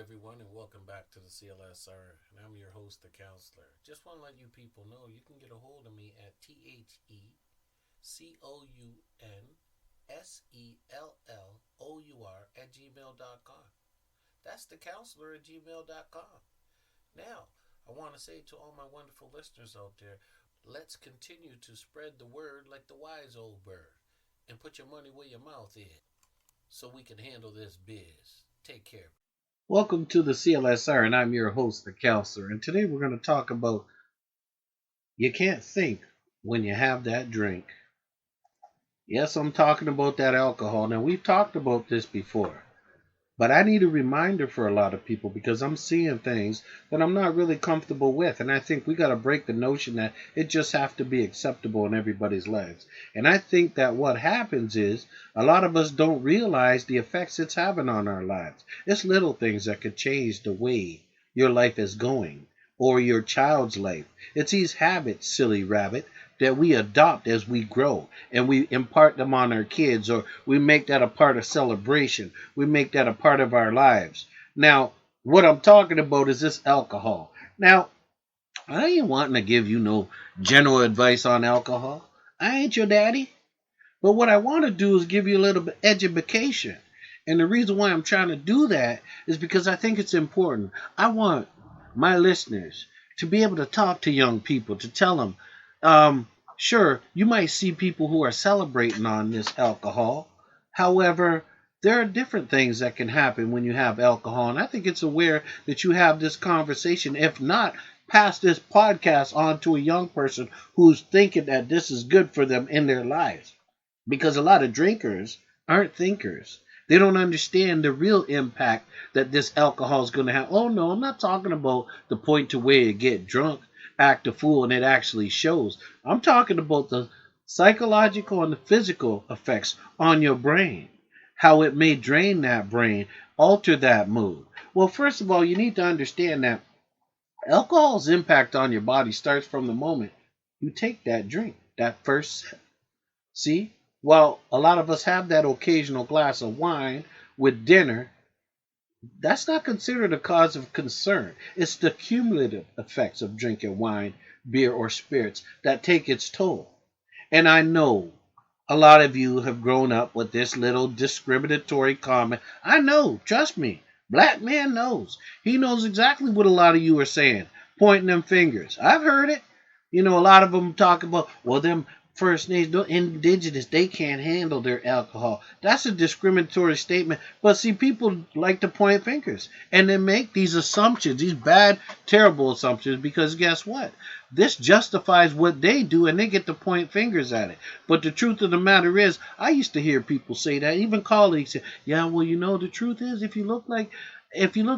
everyone, and welcome back to the CLSR. And I'm your host, the counselor. Just want to let you people know you can get a hold of me at TheCounselor That's the counselor at gmail.com. Now, I want to say to all my wonderful listeners out there, let's continue to spread the word like the wise old bird and put your money where your mouth is so we can handle this biz. Take care. Welcome to the CLSR, and I'm your host, the counselor. And today we're going to talk about you can't think when you have that drink. Yes, I'm talking about that alcohol. Now, we've talked about this before, but I need a reminder for a lot of people because I'm seeing things that I'm not really comfortable with. And I think we got to break the notion that it just has to be acceptable in everybody's lives. And I think that what happens is a lot of us don't realize the effects it's having on our lives. It's little things that could change the way your life is going or your child's life. It's these habits, silly rabbit, that we adopt as we grow and we impart them on our kids, or we make that a part of celebration. We make that a part of our lives. Now, what I'm talking about is this alcohol. Now, I ain't wanting to give you no general advice on alcohol. I ain't your daddy. But what I want to do is give you a little bit education. And the reason why I'm trying to do that is because I think it's important. I want my listeners to be able to talk to young people, to tell them, sure, you might see people who are celebrating on this alcohol. However, there are different things that can happen when you have alcohol. And I think it's aware that you have this conversation. If not, pass this podcast on to a young person who's thinking that this is good for them in their lives. Because a lot of drinkers aren't thinkers. They don't understand the real impact that this alcohol is going to have. Oh, no, I'm not talking about the point to where you get drunk, act a fool, and it actually shows. I'm talking about the psychological and the physical effects on your brain, how it may drain that brain, alter that mood. Well, first of all, you need to understand that alcohol's impact on your body starts from the moment you take that drink, that first sip. See? While a lot of us have that occasional glass of wine with dinner, that's not considered a cause of concern. It's the cumulative effects of drinking wine, beer, or spirits that take its toll. And I know a lot of you have grown up with this little discriminatory comment. I know, trust me, black man knows. He knows exactly what a lot of you are saying, pointing them fingers. I've heard it. You know, a lot of them talk about, well, them First Nations, indigenous, they can't handle their alcohol. That's a discriminatory statement. But see, people like to point fingers and they make these assumptions, these bad, terrible assumptions, because guess what? This justifies what they do and they get to point fingers at it. But the truth of the matter is, I used to hear people say that, even colleagues say, yeah, well, you know, the truth is, if you look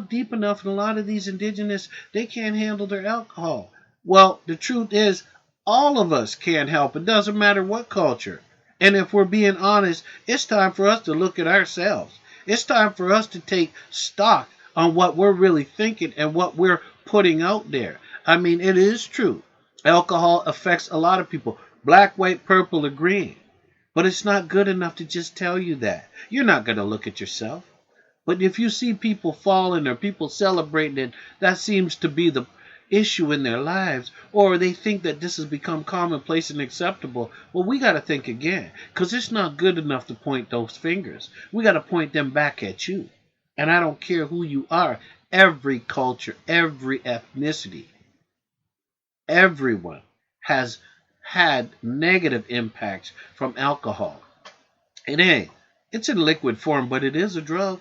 deep enough in a lot of these indigenous, they can't handle their alcohol. Well, the truth is, all of us can't help. It doesn't matter what culture. And if we're being honest, it's time for us to look at ourselves. It's time for us to take stock on what we're really thinking and what we're putting out there. I mean, it is true. Alcohol affects a lot of people. Black, white, purple, or green. But it's not good enough to just tell you that. You're not going to look at yourself. But if you see people falling or people celebrating it, that seems to be the issue in their lives, or they think that this has become commonplace and acceptable. Well, we got to think again, because it's not good enough to point those fingers. We got to point them back at you. And I don't care who you are, every culture, every ethnicity, everyone has had negative impacts from alcohol. And hey, it's in liquid form, but it is a drug.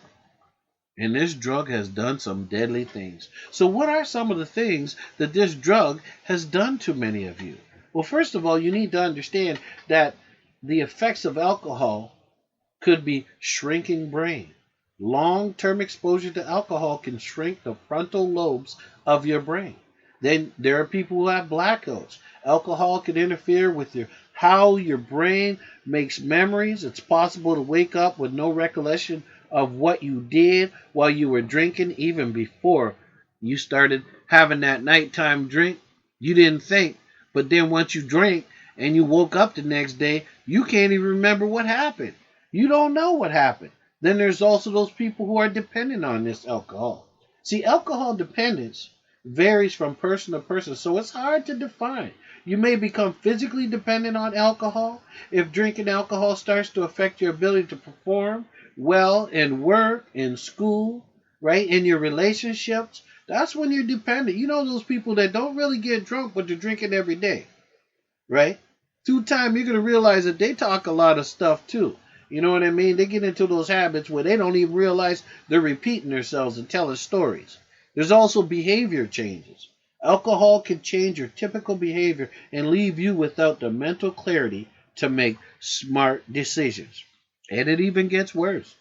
And this drug has done some deadly things. So what are some of the things that this drug has done to many of you? Well, first of all, you need to understand that the effects of alcohol could be shrinking brain. Long-term exposure to alcohol can shrink the frontal lobes of your brain. Then there are people who have blackouts. Alcohol can interfere with how your brain makes memories. It's possible to wake up with no recollection of what you did while you were drinking, even before you started having that nighttime drink. You didn't think, but then once you drank and you woke up the next day, you can't even remember what happened. You don't know what happened. Then there's also those people who are dependent on this alcohol. See, alcohol dependence varies from person to person, so it's hard to define. You may become physically dependent on alcohol if drinking alcohol starts to affect your ability to perform well in work, in school, right? In your relationships. That's when you're dependent. You know those people that don't really get drunk, but they're drinking every day, right? Through time, you're going to realize that they talk a lot of stuff too. You know what I mean? They get into those habits where they don't even realize they're repeating themselves and telling stories. There's also behavior changes. Alcohol can change your typical behavior and leave you without the mental clarity to make smart decisions. And it even gets worse.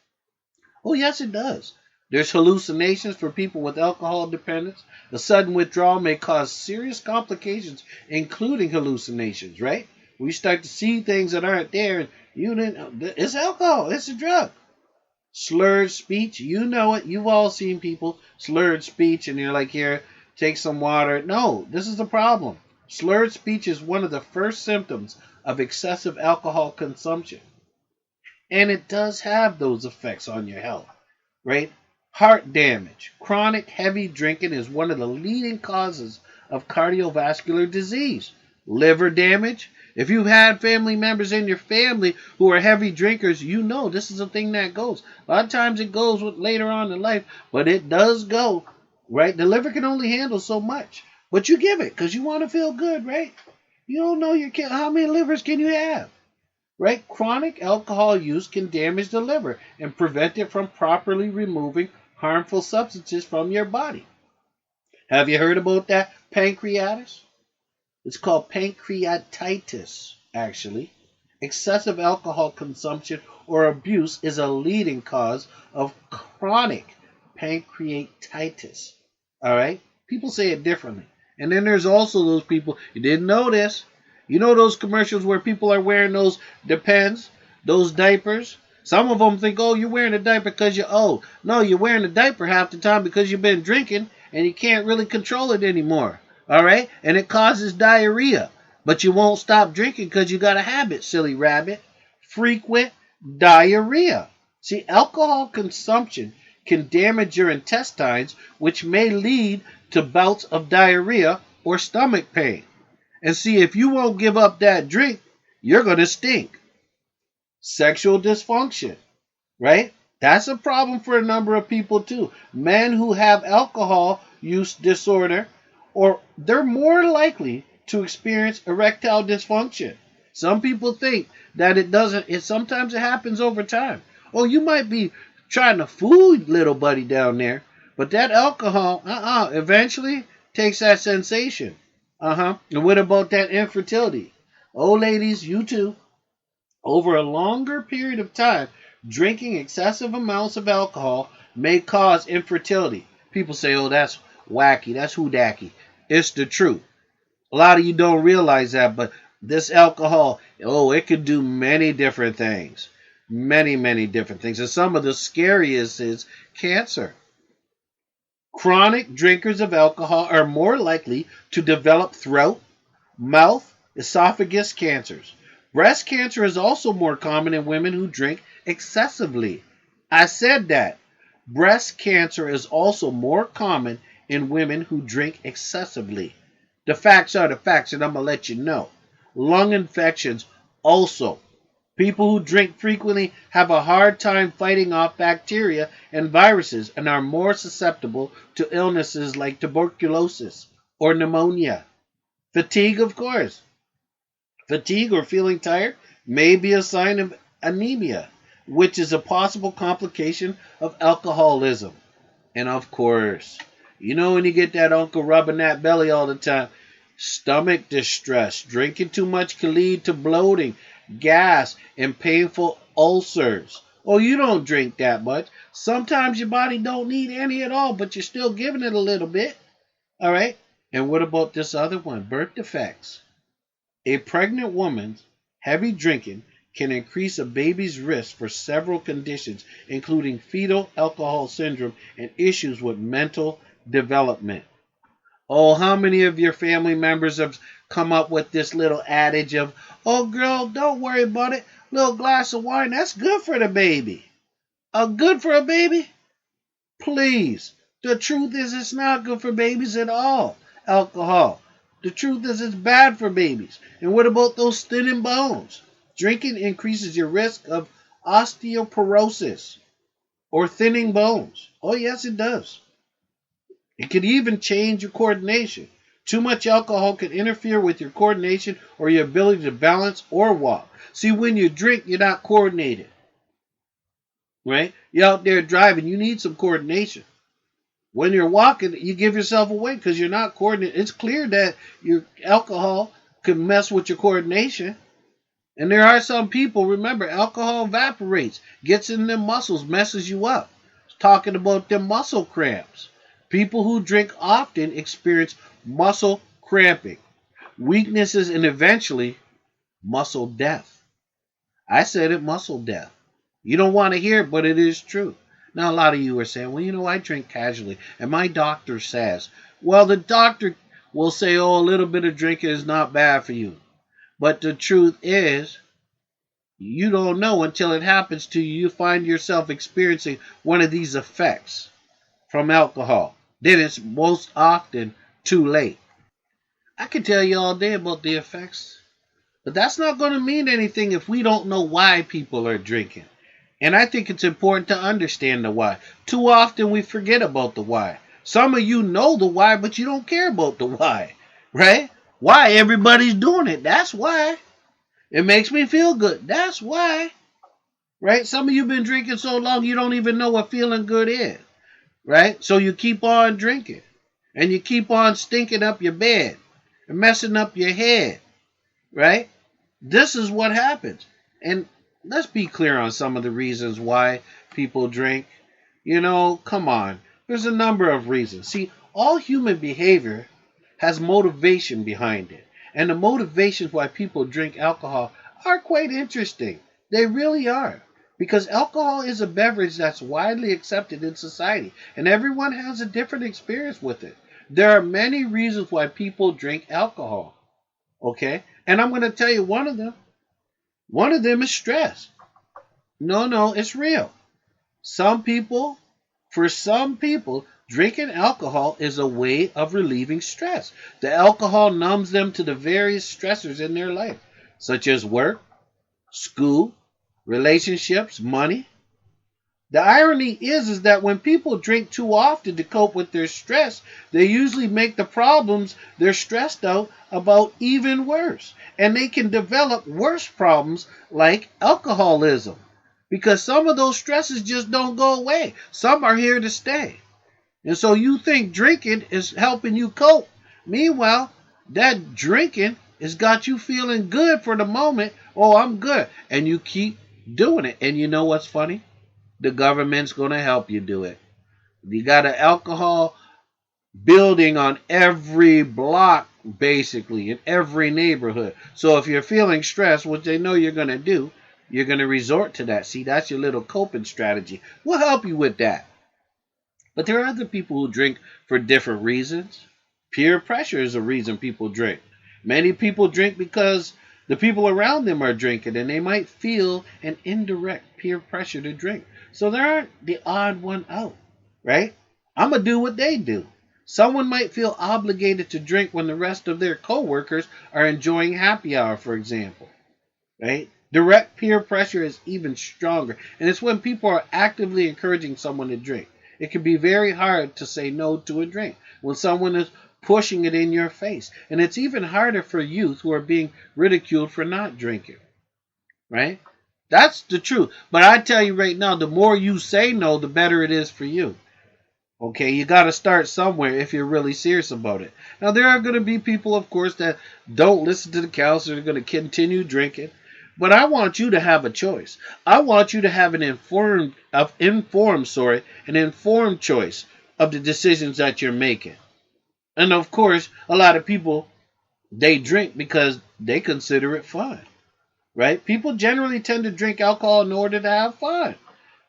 Oh, yes, it does. There's hallucinations for people with alcohol dependence. A sudden withdrawal may cause serious complications, including hallucinations, right? We start to see things that aren't there, and you didn't. It's alcohol. It's a drug. Slurred speech. You know it. You've all seen people slurred speech, and you're like, here, take some water. No, this is the problem. Slurred speech is one of the first symptoms of excessive alcohol consumption. And it does have those effects on your health, right? Heart damage. Chronic heavy drinking is one of the leading causes of cardiovascular disease. Liver damage. If you've had family members in your family who are heavy drinkers, you know this is a thing that goes. A lot of times it goes with later on in life, but it does go, right? The liver can only handle so much, but you give it because you want to feel good, right? You don't know how many livers can you have? Right? Chronic alcohol use can damage the liver and prevent it from properly removing harmful substances from your body. Have you heard about that pancreatitis? It's called pancreatitis, actually. Excessive alcohol consumption or abuse is a leading cause of chronic pancreatitis. All right? People say it differently. And then there's also those people, you didn't know this. You know those commercials where people are wearing those Depends, those diapers? Some of them think, oh, you're wearing a diaper because you're old. No, you're wearing a diaper half the time because you've been drinking and you can't really control it anymore. All right? And it causes diarrhea. But you won't stop drinking because you got a habit, silly rabbit. Frequent diarrhea. See, alcohol consumption can damage your intestines, which may lead to bouts of diarrhea or stomach pain. And see, if you won't give up that drink, you're going to stink. Sexual dysfunction, right? That's a problem for a number of people too. Men who have alcohol use disorder, or they're more likely to experience erectile dysfunction. Some people think that it doesn't. Sometimes it happens over time. Oh, you might be trying to fool little buddy down there, but that alcohol, eventually takes that sensation. And what about that infertility? Oh, ladies, you too. Over a longer period of time, drinking excessive amounts of alcohol may cause infertility. People say, oh, that's wacky. That's hoodacky. It's the truth. A lot of you don't realize that, but this alcohol, it can do many different things. Many, many different things. And some of the scariest is cancer. Chronic drinkers of alcohol are more likely to develop throat, mouth, esophagus cancers. Breast cancer is also more common in women who drink excessively. I said that. Breast cancer is also more common in women who drink excessively. The facts are the facts, and I'm going to let you know. Lung infections also. People who drink frequently have a hard time fighting off bacteria and viruses and are more susceptible to illnesses like tuberculosis or pneumonia. Fatigue, of course. Fatigue or feeling tired may be a sign of anemia, which is a possible complication of alcoholism. And of course, you know when you get that uncle rubbing that belly all the time, stomach distress, drinking too much can lead to bloating, gas, and painful ulcers. Oh, you don't drink that much. Sometimes your body don't need any at all, but you're still giving it a little bit. All right? And what about this other one? Birth defects. A pregnant woman's heavy drinking can increase a baby's risk for several conditions, including fetal alcohol syndrome and issues with mental development. Oh, how many of your family members have come up with this little adage of, oh, girl, don't worry about it. Little glass of wine, that's good for the baby. Good for a baby? Please, The truth is it's not good for babies at all, alcohol. The truth is it's bad for babies. And what about those thinning bones? Drinking increases your risk of osteoporosis or thinning bones. Oh, yes, it does. It could even change your coordination. Too much alcohol can interfere with your coordination or your ability to balance or walk. See, when you drink, you're not coordinated, right? You're out there driving, you need some coordination. When you're walking, you give yourself away because you're not coordinated. It's clear that your alcohol can mess with your coordination. And there are some people, remember, alcohol evaporates, gets in them muscles, messes you up. Talking about them muscle cramps. People who drink often experience muscle cramping, weaknesses, and eventually muscle death. I said it, muscle death. You don't want to hear it, but it is true. Now, a lot of you are saying, well, I drink casually, and my doctor says. Well, the doctor will say, oh, a little bit of drinking is not bad for you. But the truth is, you don't know until it happens to you. You find yourself experiencing one of these effects from alcohol. Then it's most often too late. I can tell you all day about the effects, but that's not going to mean anything if we don't know why people are drinking. And I think it's important to understand the why. Too often we forget about the why. Some of you know the why, but you don't care about the why, right? Why everybody's doing it. That's why. It makes me feel good. That's why. Right? Some of you been drinking so long you don't even know what feeling good is. Right? So you keep on drinking. And you keep on stinking up your bed. And messing up your head. Right? This is what happens. And let's be clear on some of the reasons why people drink. Come on. There's a number of reasons. See, all human behavior has motivation behind it. And the motivations why people drink alcohol are quite interesting. They really are. Because alcohol is a beverage that's widely accepted in society. And everyone has a different experience with it. There are many reasons why people drink alcohol. Okay? And I'm going to tell you one of them. One of them is stress. No, it's real. For some people, drinking alcohol is a way of relieving stress. The alcohol numbs them to the various stressors in their life, such as work, school, relationships, money. The irony is that when people drink too often to cope with their stress, they usually make the problems they're stressed out about even worse. And they can develop worse problems like alcoholism. Because some of those stresses just don't go away. Some are here to stay. And so you think drinking is helping you cope. Meanwhile, that drinking has got you feeling good for the moment. Oh, I'm good. And you keep doing it. And you know what's funny? The government's going to help you do it. You got an alcohol building on every block, basically, in every neighborhood. So if you're feeling stressed, which they know you're going to do, you're going to resort to that. See, that's your little coping strategy. We'll help you with that. But there are other people who drink for different reasons. Peer pressure is a reason people drink. Many people drink because the people around them are drinking, and they might feel an indirect peer pressure to drink. So they aren't the odd one out, right? I'm going to do what they do. Someone might feel obligated to drink when the rest of their coworkers are enjoying happy hour, for example, right? Direct peer pressure is even stronger, and it's when people are actively encouraging someone to drink. It can be very hard to say no to a drink when someone is pushing it in your face. And it's even harder for youth who are being ridiculed for not drinking, right? That's the truth. But I tell you right now, the more you say no, the better it is for you. Okay, you got to start somewhere if you're really serious about it. Now, there are going to be people, of course, that don't listen to the counselor. They're going to continue drinking. But I want you to have a choice. I want you to have an informed choice of the decisions that you're making. And of course, a lot of people, they drink because they consider it fun, right? People generally tend to drink alcohol in order to have fun.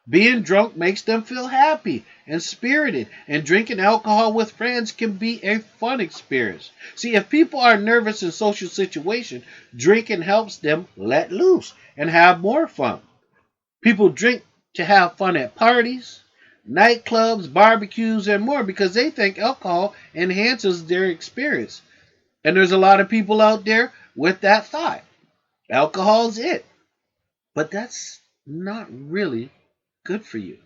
Being drunk makes them feel happy and spirited, and drinking alcohol with friends can be a fun experience. See, if people are nervous in social situations, drinking helps them let loose and have more fun. People drink to have fun at parties, nightclubs, barbecues, and more because they think alcohol enhances their experience. And there's a lot of people out there with that thought. Alcohol's it. But that's not really good for you.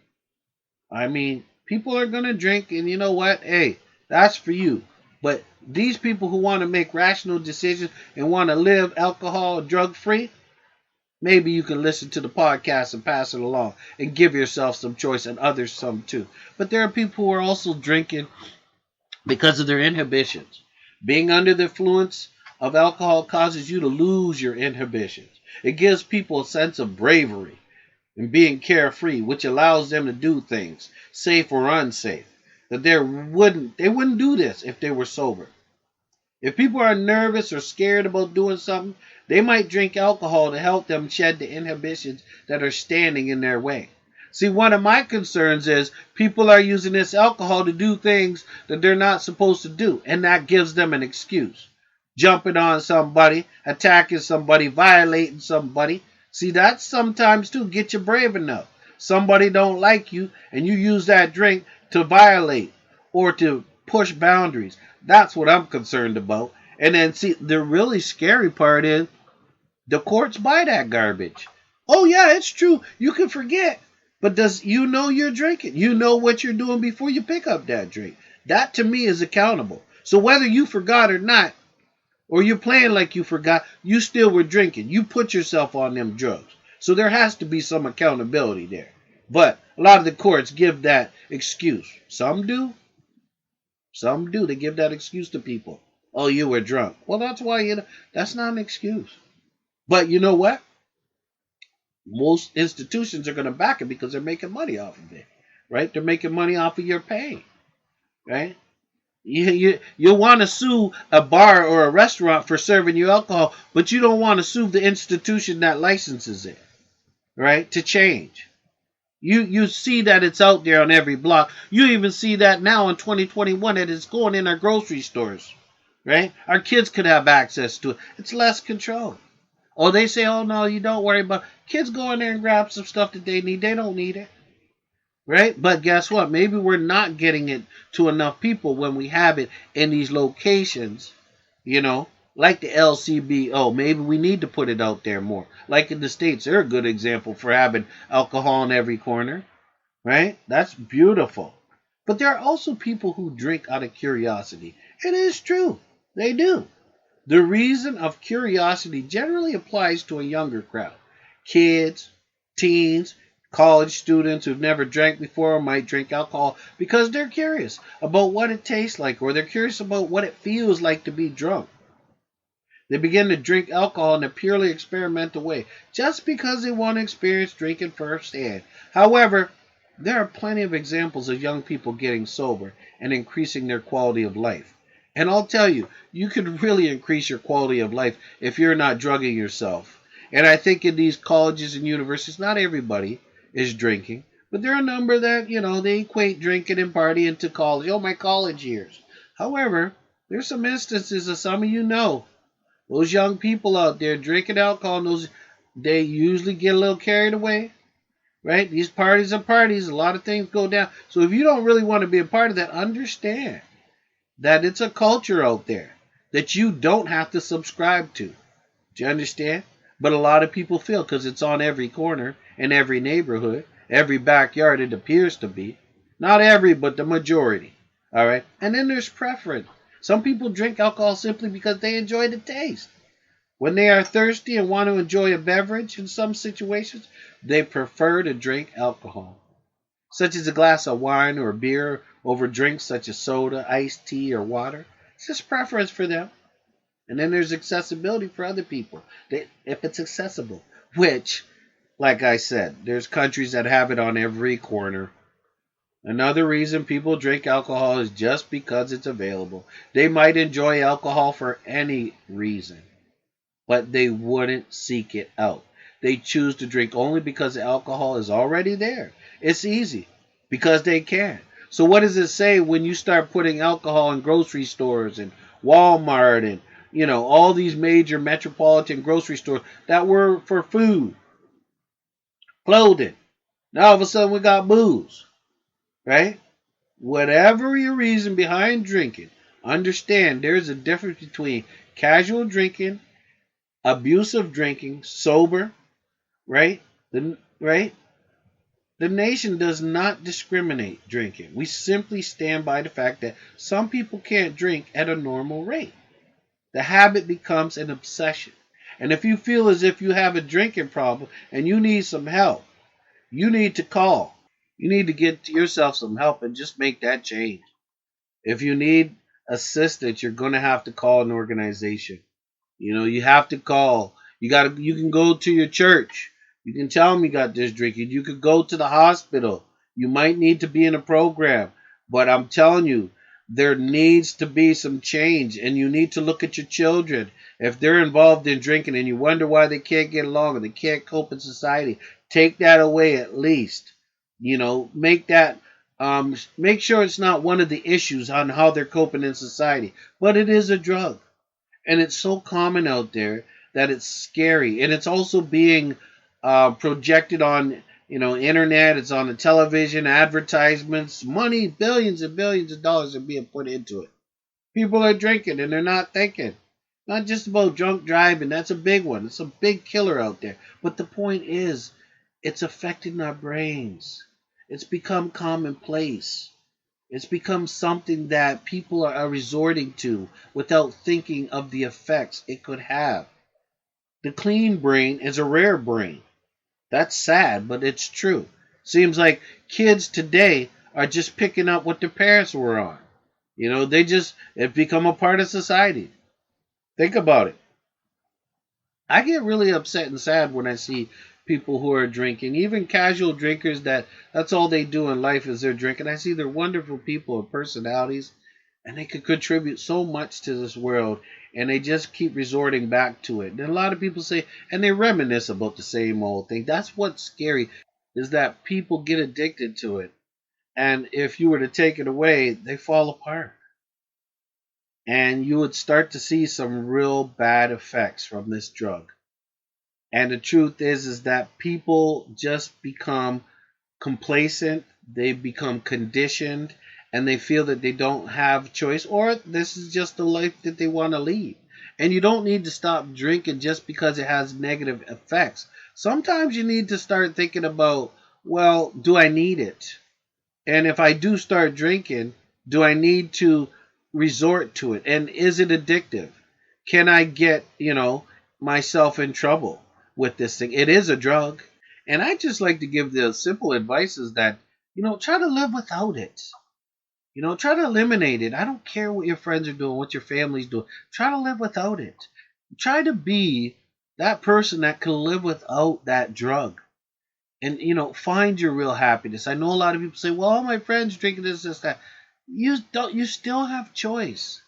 I mean, people are going to drink, and you know what? Hey, that's for you. But these people who want to make rational decisions and want to live alcohol drug free, maybe you can listen to the podcast and pass it along and give yourself some choice and others some too. But there are people who are also drinking because of their inhibitions. Being under the influence of alcohol causes you to lose your inhibitions. It gives people a sense of bravery and being carefree, which allows them to do things, safe or unsafe, that they wouldn't do this if they were sober. If people are nervous or scared about doing something, they might drink alcohol to help them shed the inhibitions that are standing in their way. See, one of my concerns is people are using this alcohol to do things that they're not supposed to do, and that gives them an excuse. Jumping on somebody, attacking somebody, violating somebody. See, that's sometimes too get you brave enough. Somebody don't like you, and you use that drink to violate or to push boundaries. That's what I'm concerned about. And then see, the really scary part is the courts buy that garbage. Oh yeah, it's true. You can forget. But does you know you're drinking? You know what you're doing before you pick up that drink. That to me is accountable. So whether you forgot or not, or you're playing like you forgot, you still were drinking. You put yourself on them drugs. So there has to be some accountability there. But a lot of the courts give that excuse. Some do. Some do. They give that excuse to people. Oh, you were drunk. Well, that's why that's not an excuse. But you know what? Most institutions are going to back it because they're making money off of it, right? They're making money off of your pain, right? You want to sue a bar or a restaurant for serving you alcohol, but you don't want to sue the institution that licenses it, right? To change. You see that it's out there on every block. You even see that now in 2021 that it's going in our grocery stores, right? Our kids could have access to it. It's less control. Oh, they say, oh no, you don't worry about it. Kids go in there and grab some stuff that they need. They don't need it. Right? But guess what? Maybe we're not getting it to enough people when we have it in these locations, like the LCBO. Maybe we need to put it out there more. Like in the States, they're a good example for having alcohol in every corner. Right? That's beautiful. But there are also people who drink out of curiosity. It is true. They do. The reason of curiosity generally applies to a younger crowd. Kids, teens, college students who've never drank before might drink alcohol because they're curious about what it tastes like, or they're curious about what it feels like to be drunk. They begin to drink alcohol in a purely experimental way just because they want to experience drinking firsthand. However, there are plenty of examples of young people getting sober and increasing their quality of life. And I'll tell you, you can really increase your quality of life if you're not drugging yourself. And I think in these colleges and universities, not everybody is drinking, but there are a number that, they equate drinking and partying to college. Oh, my college years. However, there's some instances of some of those young people out there drinking alcohol, they usually get a little carried away, right? These parties are parties. A lot of things go down. So if you don't really want to be a part of that, understand that it's a culture out there that you don't have to subscribe to. Do you understand? But a lot of people feel because it's on every corner, in every neighborhood, every backyard it appears to be. Not every, but the majority. All right? And then there's preference. Some people drink alcohol simply because they enjoy the taste. When they are thirsty and want to enjoy a beverage in some situations, they prefer to drink alcohol, such as a glass of wine or beer over drinks such as soda, iced tea, or water. It's just preference for them. And then there's accessibility for other people, if it's accessible, which, like I said, there's countries that have it on every corner. Another reason people drink alcohol is just because it's available. They might enjoy alcohol for any reason, but they wouldn't seek it out. They choose to drink only because the alcohol is already there. It's easy because they can. So what does it say when you start putting alcohol in grocery stores and Walmart and all these major metropolitan grocery stores that were for food, clothing? Now all of a sudden we got booze. right? Whatever your reason behind drinking, understand there's a difference between casual drinking, abusive drinking, sober, right? Right? The nation does not discriminate drinking. We simply stand by the fact that some people can't drink at a normal rate. The habit becomes an obsession. And if you feel as if you have a drinking problem and you need some help, you need to call. You need to get yourself some help and just make that change. If you need assistance, you're going to have to call an organization. You have to call. You can go to your church. You can tell them you got this drinking. You could go to the hospital. You might need to be in a program. But I'm telling you, there needs to be some change, and you need to look at your children. If they're involved in drinking and you wonder why they can't get along and they can't cope in society, take that away at least. Make that make sure it's not one of the issues on how they're coping in society. But it is a drug. And it's so common out there that it's scary, and it's also being projected on internet. It's on the television, advertisements, money, billions and billions of dollars are being put into it. People are drinking and they're not thinking. Not just about drunk driving. That's a big one. It's a big killer out there. But the point is, it's affecting our brains. It's become commonplace. It's become something that people are resorting to without thinking of the effects it could have. The clean brain is a rare brain. That's sad, but it's true. Seems like kids today are just picking up what their parents were on. They just have become a part of society. Think about it. I get really upset and sad when I see people who are drinking, even casual drinkers that's all they do in life is they're drinking. I see they're wonderful people with personalities and they could contribute so much to this world and they just keep resorting back to it. And a lot of people say and they reminisce about the same old thing. That's what's scary is that people get addicted to it. And if you were to take it away, they fall apart. And you would start to see some real bad effects from this drug. And the truth is that people just become complacent, they become conditioned, and they feel that they don't have choice, or this is just the life that they want to lead. And you don't need to stop drinking just because it has negative effects. Sometimes you need to start thinking about, well, do I need it? And if I do start drinking, do I need to resort to it? And is it addictive? Can I get, myself in trouble with this thing? It is a drug. And I just like to give the simple advice is that, try to live without it. Try to eliminate it. I don't care what your friends are doing, what your family's doing. Try to live without it. Try to be that person that can live without that drug and find your real happiness. I know a lot of people say, well, all my friends drinking this that. You still have choice.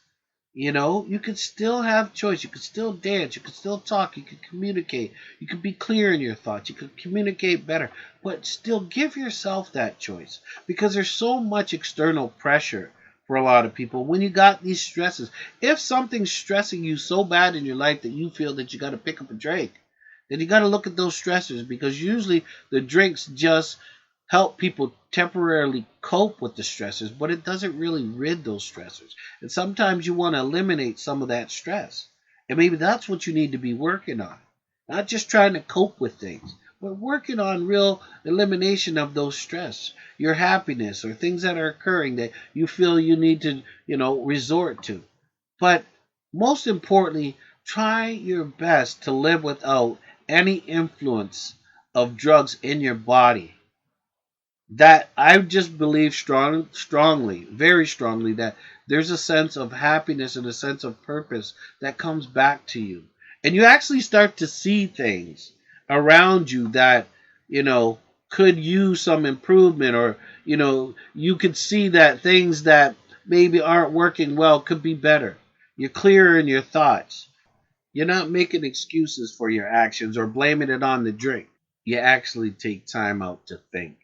You could still have choice. You could still dance. You could still talk. You could communicate. You could be clear in your thoughts. You could communicate better. But still give yourself that choice. Because there's so much external pressure for a lot of people when you got these stresses. If something's stressing you so bad in your life that you feel that you got to pick up a drink, then you got to look at those stressors because usually the drinks just help people temporarily cope with the stressors, but it doesn't really rid those stressors. And sometimes you want to eliminate some of that stress. And maybe that's what you need to be working on. Not just trying to cope with things, but working on real elimination of those stress, your happiness, or things that are occurring that you feel you need to, resort to. But most importantly, try your best to live without any influence of drugs in your body. That I just believe strongly, very strongly, that there's a sense of happiness and a sense of purpose that comes back to you. And you actually start to see things around you that, could use some improvement, or, you could see that things that maybe aren't working well could be better. You're clearer in your thoughts. You're not making excuses for your actions or blaming it on the drink. You actually take time out to think.